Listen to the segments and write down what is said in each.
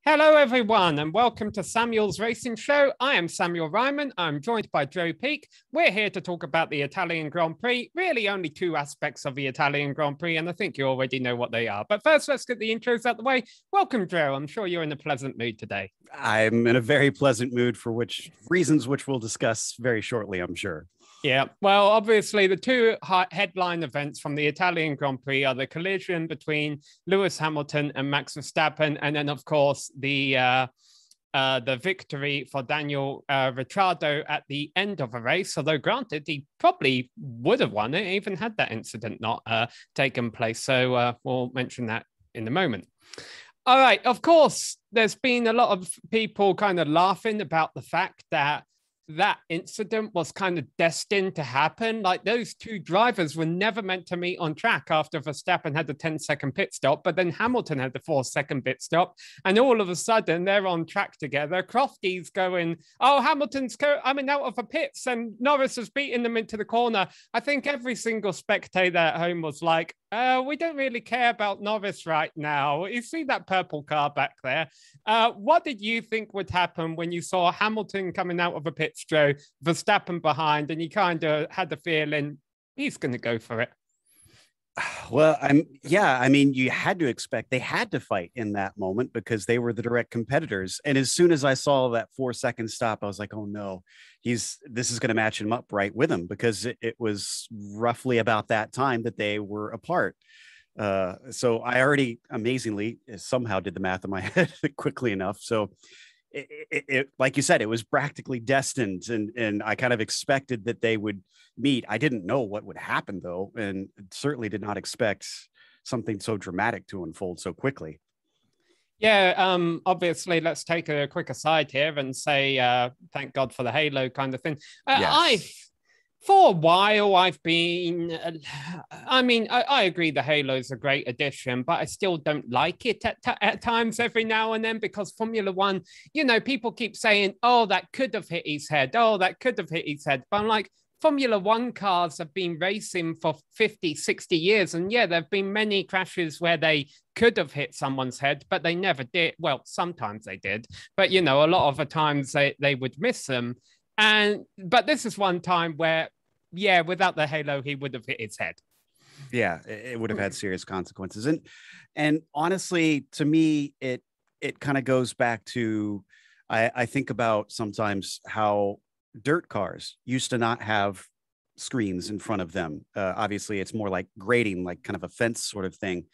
Hello, everyone, and welcome to Samuel's Racing Show. I am Samuel Reiman. I'm joined by Joe Peak. We're here to talk about the Italian Grand Prix. Really only two aspects of the Italian Grand Prix, and I think you already know what they are. But first, let's get the intros out the way. Welcome, Joe. I'm sure you're in a pleasant mood today. I'm in a very pleasant mood for reasons which we'll discuss very shortly, I'm sure. Yeah, well, obviously, the two headline events from the Italian Grand Prix are the collision between Lewis Hamilton and Max Verstappen, and then, of course, the victory for Daniel Ricciardo at the end of a race. Although, granted, he probably would have won it, even had that incident not taken place. So we'll mention that in a moment. All right, of course, there's been a lot of people kind of laughing about the fact that incident was kind of destined to happen. Like, those two drivers were never meant to meet on track after Verstappen had the 10-second pit stop, but then Hamilton had the 4-second pit stop, and all of a sudden they're on track together. Crofty's going, oh, Hamilton's coming out of the pits, and Norris has beaten them into the corner. I think every single spectator at home was like, we don't really care about Norris right now. You see that purple car back there. What did you think would happen when you saw Hamilton coming out of a pit, Joe, Verstappen behind, and you kind of had the feeling he's going to go for it? Well, you had to expect they had to fight in that moment because they were the direct competitors. And as soon as I saw that 4-second stop, I was like, oh no, this is going to match him up right with him, because it was roughly about that time that they were apart. So I already amazingly somehow did the math in my head quickly enough. So it like you said, it was practically destined, and I kind of expected that they would meet. I didn't know what would happen though, and certainly did not expect something so dramatic to unfold so quickly. Yeah, obviously, let's take a quick aside here and say thank God for the Halo kind of thing. Yes. For a while, I've been, I agree the Halo's a great addition, but I still don't like it at times every now and then, because Formula One, people keep saying, oh, that could have hit his head. Oh, that could have hit his head. But I'm like, Formula One cars have been racing for 50, 60 years. And yeah, there have been many crashes where they could have hit someone's head, but they never did. Well, sometimes they did. But, a lot of the times they would miss them. But this is one time where, yeah, without the Halo, he would have hit his head. Yeah, it would have had serious consequences. And honestly, to me, it kind of goes back to, I think about sometimes how dirt cars used to not have screens in front of them. Obviously, it's more like grading, like kind of a fence sort of thing.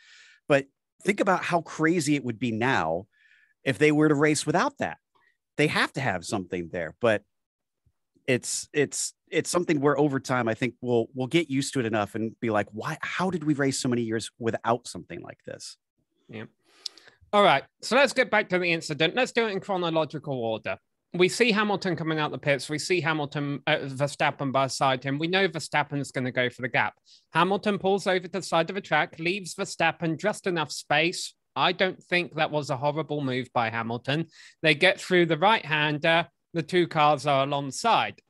But think about how crazy it would be now if they were to race without that. They have to have something there, but it's something where over time, I think we'll get used to it enough and be like, how did we race so many years without something like this? Yeah. All right. So let's get back to the incident. Let's do it in chronological order. We see Hamilton coming out the pits. We see Verstappen beside him. We know Verstappen's going to go for the gap. Hamilton pulls over to the side of the track, leaves Verstappen just enough space. I don't think that was a horrible move by Hamilton. They get through the right-hander. The two cars are alongside.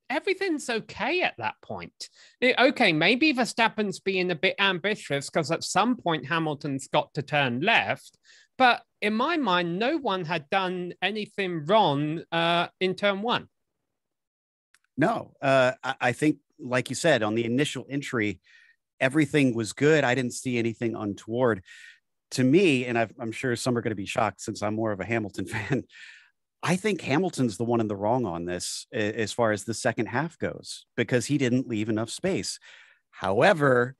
Everything's okay at that point. Okay, maybe Verstappen's being a bit ambitious because at some point Hamilton's got to turn left. But in my mind, no one had done anything wrong in turn one. No, I think, like you said, on the initial entry, everything was good. I didn't see anything untoward. To me, and I'm sure some are going to be shocked since I'm more of a Hamilton fan, I think Hamilton's the one in the wrong on this as far as the second half goes, because he didn't leave enough space. However,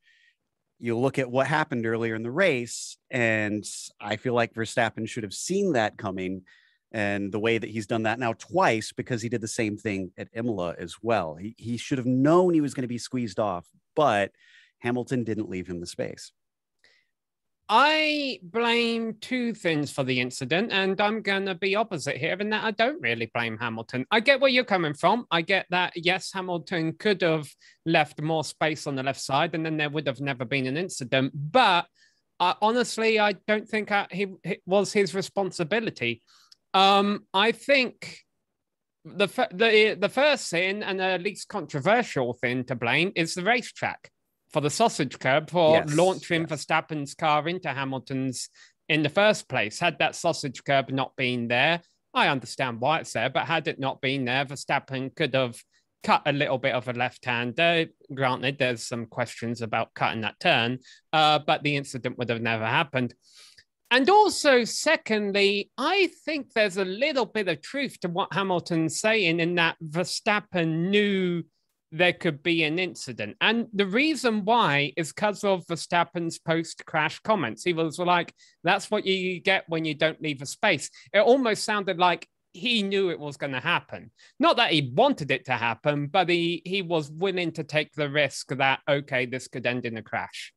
you look at what happened earlier in the race, and I feel like Verstappen should have seen that coming, and the way that he's done that now twice, because he did the same thing at Imola as well. He should have known he was going to be squeezed off, but Hamilton didn't leave him the space. I blame two things for the incident, and I'm going to be opposite here in that I don't really blame Hamilton. I get where you're coming from. I get that, yes, Hamilton could have left more space on the left side, and then there would have never been an incident. But honestly, I don't think it was his responsibility. I think the first sin and the least controversial thing to blame is the racetrack for the sausage curb for launching Verstappen's car into Hamilton's in the first place. Had that sausage curb not been there, I understand why it's there, but had it not been there, Verstappen could have cut a little bit of a left-hander. Granted, there's some questions about cutting that turn, but the incident would have never happened. And also, secondly, I think there's a little bit of truth to what Hamilton's saying in that Verstappen knew there could be an incident. And the reason why is because of Verstappen's post-crash comments. He was like, that's what you get when you don't leave a space. It almost sounded like he knew it was going to happen. Not that he wanted it to happen, but he was willing to take the risk that, okay, this could end in a crash.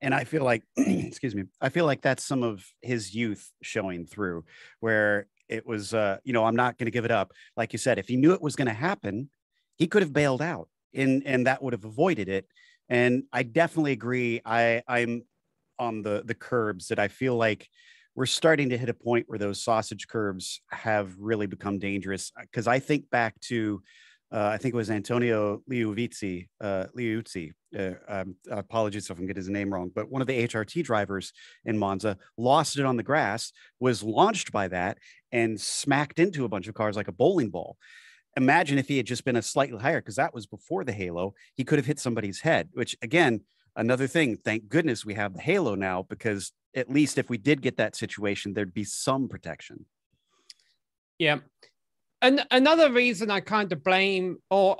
And I feel like, excuse me, I feel like that's some of his youth showing through, where it was, I'm not going to give it up. Like you said, if he knew it was going to happen, he could have bailed out and that would have avoided it. And I definitely agree. I'm on the curbs that I feel like we're starting to hit a point where those sausage curbs have really become dangerous. Because I think back to, I think it was Antonio Liuzzi. Apologies if I'm getting his name wrong, but one of the HRT drivers in Monza lost it on the grass, was launched by that and smacked into a bunch of cars like a bowling ball. Imagine if he had just been a slightly higher, because that was before the halo, he could have hit somebody's head, which again, another thing, thank goodness we have the halo now, because at least if we did get that situation, there'd be some protection. Yeah. And another reason I kind of blame, or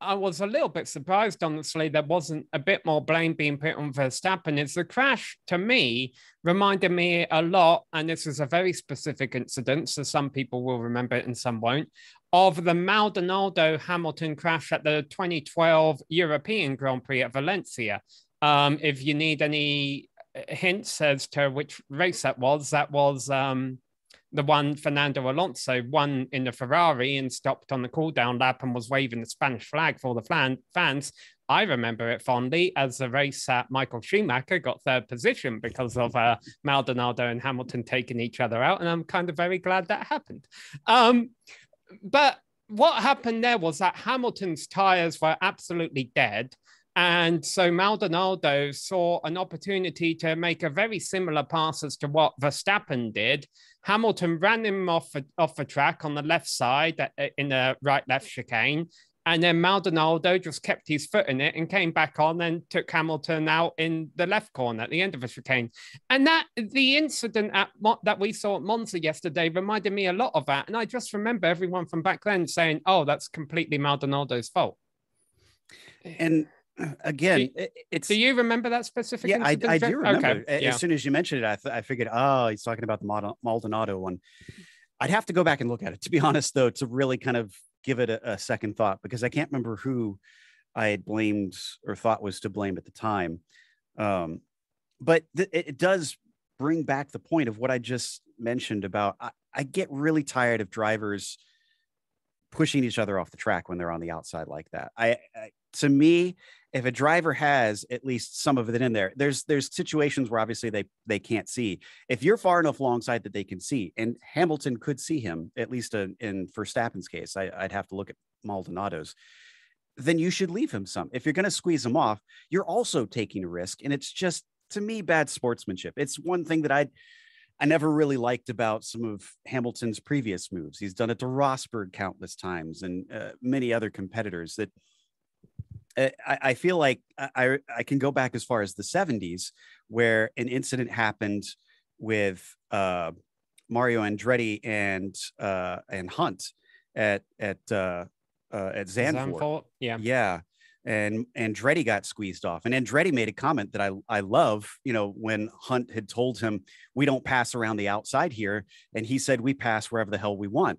I was a little bit surprised, honestly, there wasn't a bit more blame being put on Verstappen, is the crash, to me, reminded me a lot, and this is a very specific incident, so some people will remember it and some won't, of the Maldonado-Hamilton crash at the 2012 European Grand Prix at Valencia. If you need any hints as to which race that was the one Fernando Alonso won in the Ferrari and stopped on the cool-down lap and was waving the Spanish flag for the fans. I remember it fondly as the race that Michael Schumacher got third position because of Maldonado and Hamilton taking each other out, and I'm kind of very glad that happened. But what happened there was that Hamilton's tires were absolutely dead. And so Maldonado saw an opportunity to make a very similar pass as to what Verstappen did. Hamilton ran him off the track on the left side in the right-left chicane. And then Maldonado just kept his foot in it and came back on and took Hamilton out in the left corner at the end of the chicane. And that the incident that we saw at Monza yesterday reminded me a lot of that. And I just remember everyone from back then saying, oh, that's completely Maldonado's fault. And again, do you remember that specific incident? I do remember. Okay. As soon as you mentioned it, I figured, oh, he's talking about the Maldonado one. I'd have to go back and look at it, to be honest, though, to really kind of give it a second thought, because I can't remember who I had blamed or thought was to blame at the time. But it does bring back the point of what I just mentioned about, I get really tired of drivers pushing each other off the track when they're on the outside like that. To me, if a driver has at least some of it in there, there's situations where obviously they can't see. If you're far enough alongside that they can see, and Hamilton could see him, at least in Verstappen's case, I'd have to look at Maldonado's, then you should leave him some. If you're going to squeeze him off, you're also taking a risk. And it's just, to me, bad sportsmanship. It's one thing that I never really liked about some of Hamilton's previous moves. He's done it to Rosberg countless times and many other competitors that I feel like I can go back as far as the 70s, where an incident happened with Mario Andretti and Hunt at Zandvoort. Yeah. And Andretti got squeezed off, and Andretti made a comment that I love, when Hunt had told him, we don't pass around the outside here. And he said, we pass wherever the hell we want,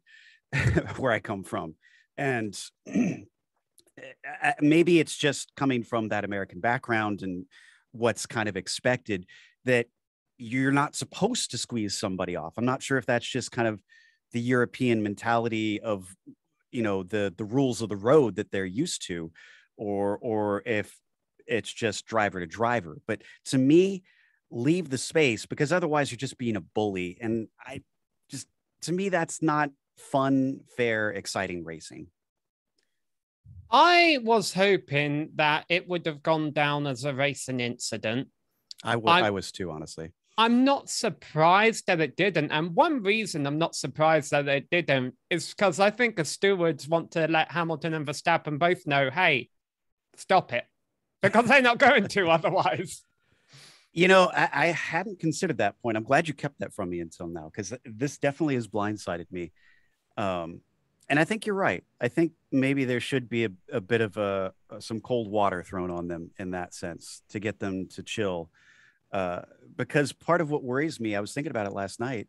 where I come from. And maybe it's just coming from that American background and what's kind of expected, that you're not supposed to squeeze somebody off. I'm not sure if that's just kind of the European mentality of, the rules of the road that they're used to, or if it's just driver to driver. But to me, leave the space, because otherwise you're just being a bully. And to me, that's not fun, fair, exciting racing. I was hoping that it would have gone down as a racing incident. I was too, honestly. I'm not surprised that it didn't. And one reason I'm not surprised that it didn't is because I think the stewards want to let Hamilton and Verstappen both know, hey, stop it, because they're not going to otherwise. I hadn't considered that point. I'm glad you kept that from me until now, because this definitely has blindsided me. And I think you're right. I think maybe there should be a bit of some cold water thrown on them in that sense to get them to chill. Because part of what worries me, I was thinking about it last night,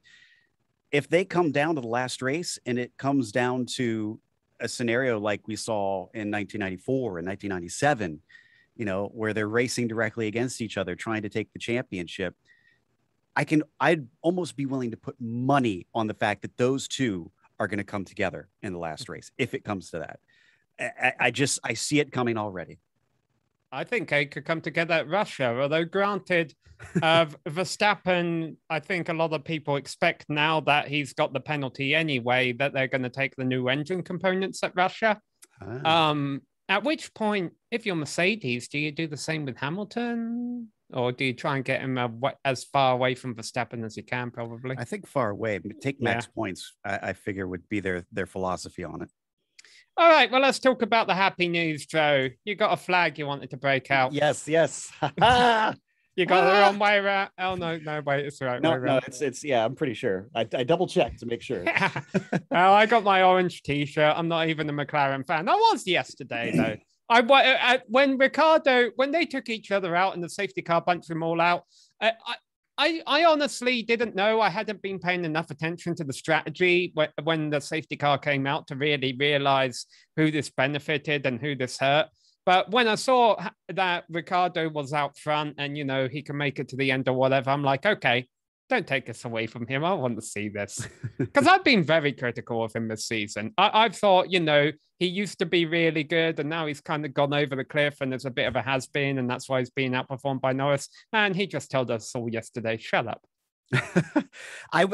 if they come down to the last race and it comes down to a scenario like we saw in 1994 and 1997, where they're racing directly against each other, trying to take the championship, I'd almost be willing to put money on the fact that those two are going to come together in the last race, if it comes to that. I see it coming already. I think they could come together at Russia, although granted, Verstappen, I think a lot of people expect now that he's got the penalty anyway, that they're going to take the new engine components at Russia. At which point, if you're Mercedes, do you do the same with Hamilton? Or do you try and get him as far away from Verstappen as you can, probably? I think far away. Take max points, I figure, would be their philosophy on it. All right, well, let's talk about the happy news, Joe. You got a flag you wanted to break out. Yes. You got the wrong way around. Oh, no, wait, it's the right way around. No, it's yeah, I'm pretty sure. I double-checked to make sure. Well, I got my orange T-shirt. I'm not even a McLaren fan. I was yesterday, though. When they took each other out and the safety car bunched them all out, I honestly didn't know. I hadn't been paying enough attention to the strategy when the safety car came out to really realize who this benefited and who this hurt. But when I saw that Ricciardo was out front and, he can make it to the end or whatever, I'm like, okay, don't take us away from him. I want to see this. Because I've been very critical of him this season. I've thought, he used to be really good and now he's kind of gone over the cliff and there's a bit of a has-been and that's why he's being outperformed by Norris. And he just told us all yesterday, shut up. I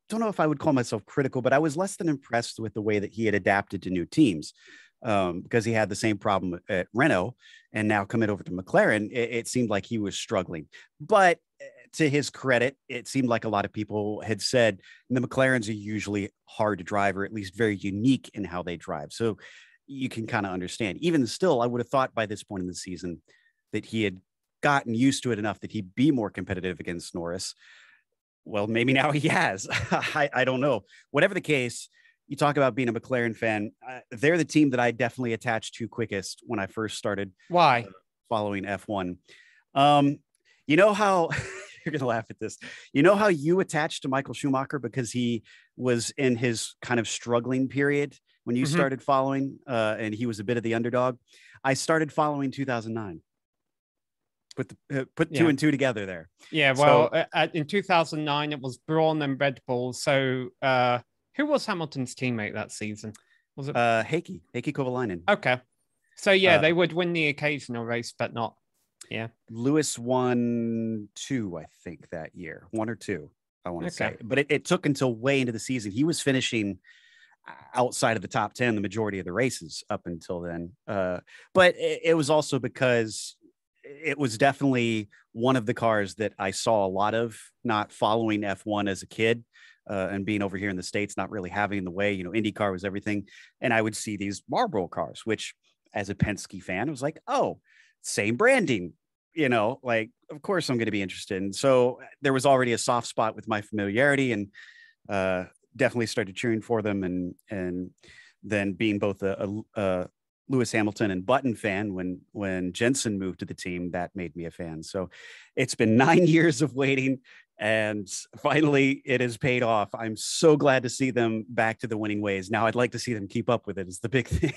don't know if I would call myself critical, but I was less than impressed with the way that he had adapted to new teams. Because he had the same problem at Renault and now coming over to McLaren, it seemed like he was struggling. But to his credit, it seemed like a lot of people had said the McLarens are usually hard to drive, or at least very unique in how they drive. So you can kind of understand. Even still, I would have thought by this point in the season that he had gotten used to it enough that he'd be more competitive against Norris. Well, maybe now he has. I don't know. Whatever the case, you talk about being a McLaren fan. They're the team that I definitely attached to quickest when I first started. Why? Following F1. You know how you're going to laugh at this. You know how you attached to Michael Schumacher because he was in his kind of struggling period when you started following and he was a bit of the underdog. I started following 2009. Put two and two together there. Yeah, well, in 2009, it was Brawn and Red Bull. So, who was Hamilton's teammate that season? Was it Heikki Kovalainen? Okay. So, yeah, they would win the occasional race, but not. Yeah. Lewis won 2, I think, that year. 1 or 2, I want to say. But it took until way into the season. He was finishing outside of the top 10 the majority of the races up until then. But it was also because it was definitely one of the cars that I saw a lot of, not following F1 as a kid. And being over here in the States, not really having the way, IndyCar was everything. And I would see these Marlboro cars, which as a Penske fan, it was like, oh, same branding, like, of course I'm going to be interested. And so there was already a soft spot with my familiarity and definitely started cheering for them. And then being both a Lewis Hamilton and Button fan, when Jensen moved to the team, that made me a fan. So it's been 9 years of waiting. And finally, it has paid off. I'm so glad to see them back to the winning ways. Now, I'd like to see them keep up with it. Is the big thing.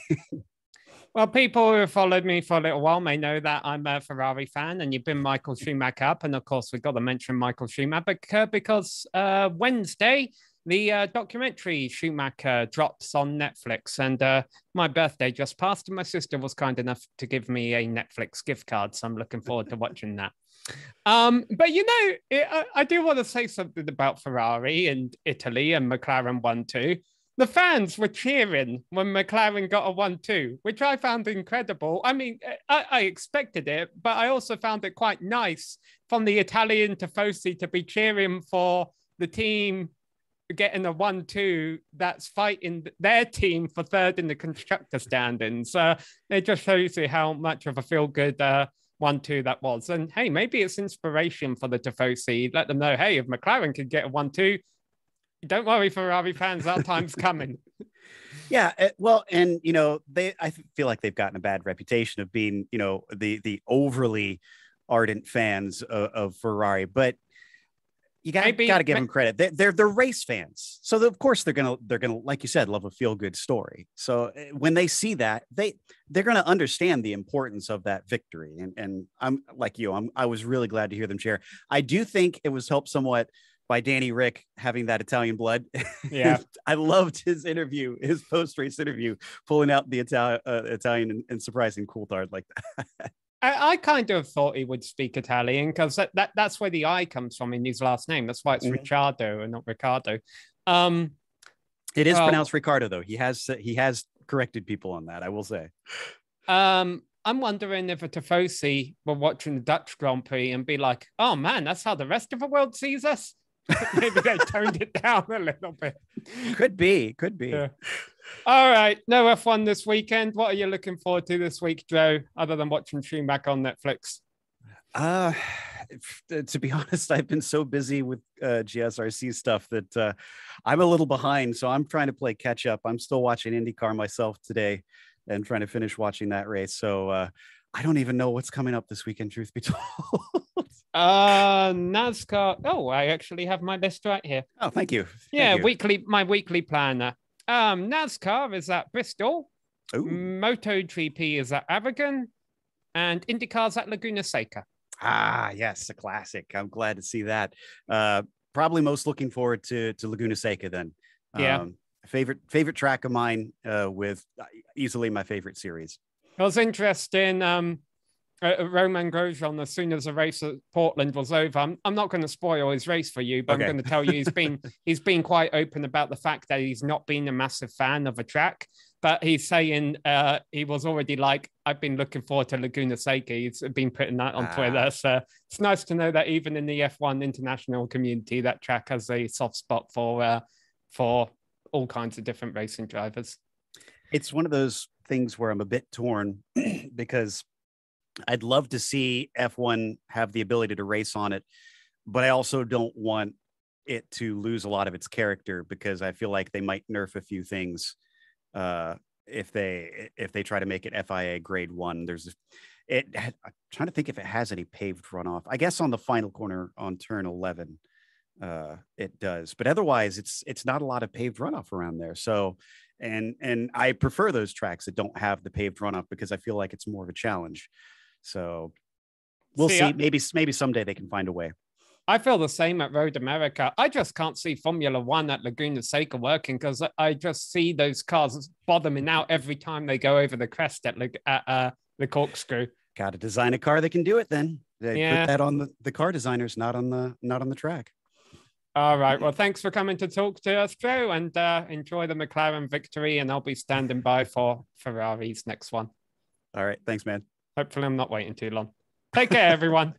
Well, people who have followed me for a little while may know that I'm a Ferrari fan, and you've been Michael Schumacher up. And of course, we've got to mention Michael Schumacher because Wednesday, the documentary Schumacher drops on Netflix. And my birthday just passed, and my sister was kind enough to give me a Netflix gift card. So I'm looking forward to watching that. But I do want to say something about Ferrari and Italy and McLaren 1-2. the fans were cheering when McLaren got a 1-2, which I found incredible. I mean, I expected it, but I also found it quite nice from the Italian Tifosi to be cheering for the team getting a 1-2 that's fighting their team for third in the constructor standings. It just shows you how much of a feel-good 1-2 that was. And hey, maybe it's inspiration for the Tifosi. Let them know, hey, if McLaren could get a 1-2, don't worry, Ferrari fans, that time's coming. Yeah, well, and I feel like they've gotten a bad reputation of being, the overly ardent fans of Ferrari, but you got to give them credit. They're race fans, so of course they're gonna like you said, love a feel good story. So when they see that, they're gonna understand the importance of that victory. And I'm like you, I was really glad to hear them cheer. I do think it was helped somewhat by Danny Rick having that Italian blood. Yeah. I loved his interview, his post-race interview, pulling out the Italian and surprising Coulthard like that. I kind of thought he would speak Italian because that's where the I comes from in his last name. That's why it's Ricciardo and not Riccardo. It is pronounced Ricciardo, though. He has corrected people on that, I will say. I'm wondering if a Tifosi were watching the Dutch Grand Prix and be like, oh man, that's how the rest of the world sees us. Maybe they toned it down a little bit. Could be. Yeah. All right. No F1 this weekend. What are you looking forward to this week, Joe, other than watching Schumacher on Netflix? To be honest, I've been so busy with GSRC stuff that I'm a little behind. So I'm trying to play catch up. I'm still watching IndyCar myself today and trying to finish watching that race. So I don't even know what's coming up this weekend, truth be told. NASCAR. Oh, I actually have my list right here. Oh, thank you. Yeah, my weekly planner. NASCAR is at Bristol. Ooh. MotoGP is at Aragon, and IndyCar's at Laguna Seca. Ah, yes, a classic. I'm glad to see that. Probably most looking forward to Laguna Seca then. Yeah. Favorite track of mine, with easily my favorite series. It was interesting. Roman Grosjean, as soon as the race at Portland was over, I'm not going to spoil his race for you, but okay. I'm going to tell you he's been quite open about the fact that he's not been a massive fan of a track, but he's saying he was already like, I've been looking forward to Laguna Seca. He's been putting that on Twitter. So it's nice to know that even in the F1 international community, that track has a soft spot for all kinds of different racing drivers. It's one of those things where I'm a bit torn because I'd love to see F1 have the ability to race on it, but I also don't want it to lose a lot of its character because I feel like they might nerf a few things if they try to make it FIA grade 1. I'm trying to think if it has any paved runoff. I guess on the final corner on turn 11, it does, but otherwise it's not a lot of paved runoff around there. So, and I prefer those tracks that don't have the paved runoff because I feel like it's more of a challenge. So we'll see. Maybe someday they can find a way. I feel the same at Road America. I just can't see Formula One at Laguna Seca working because I just see those cars bottoming out every time they go over the crest at the corkscrew. Got to design a car that can do it. Then they put that on the car designers, not on the track. All right. Well, thanks for coming to talk to us, Joe, and enjoy the McLaren victory. And I'll be standing by for Ferrari's next one. All right. Thanks, man. Hopefully I'm not waiting too long. Take care, everyone.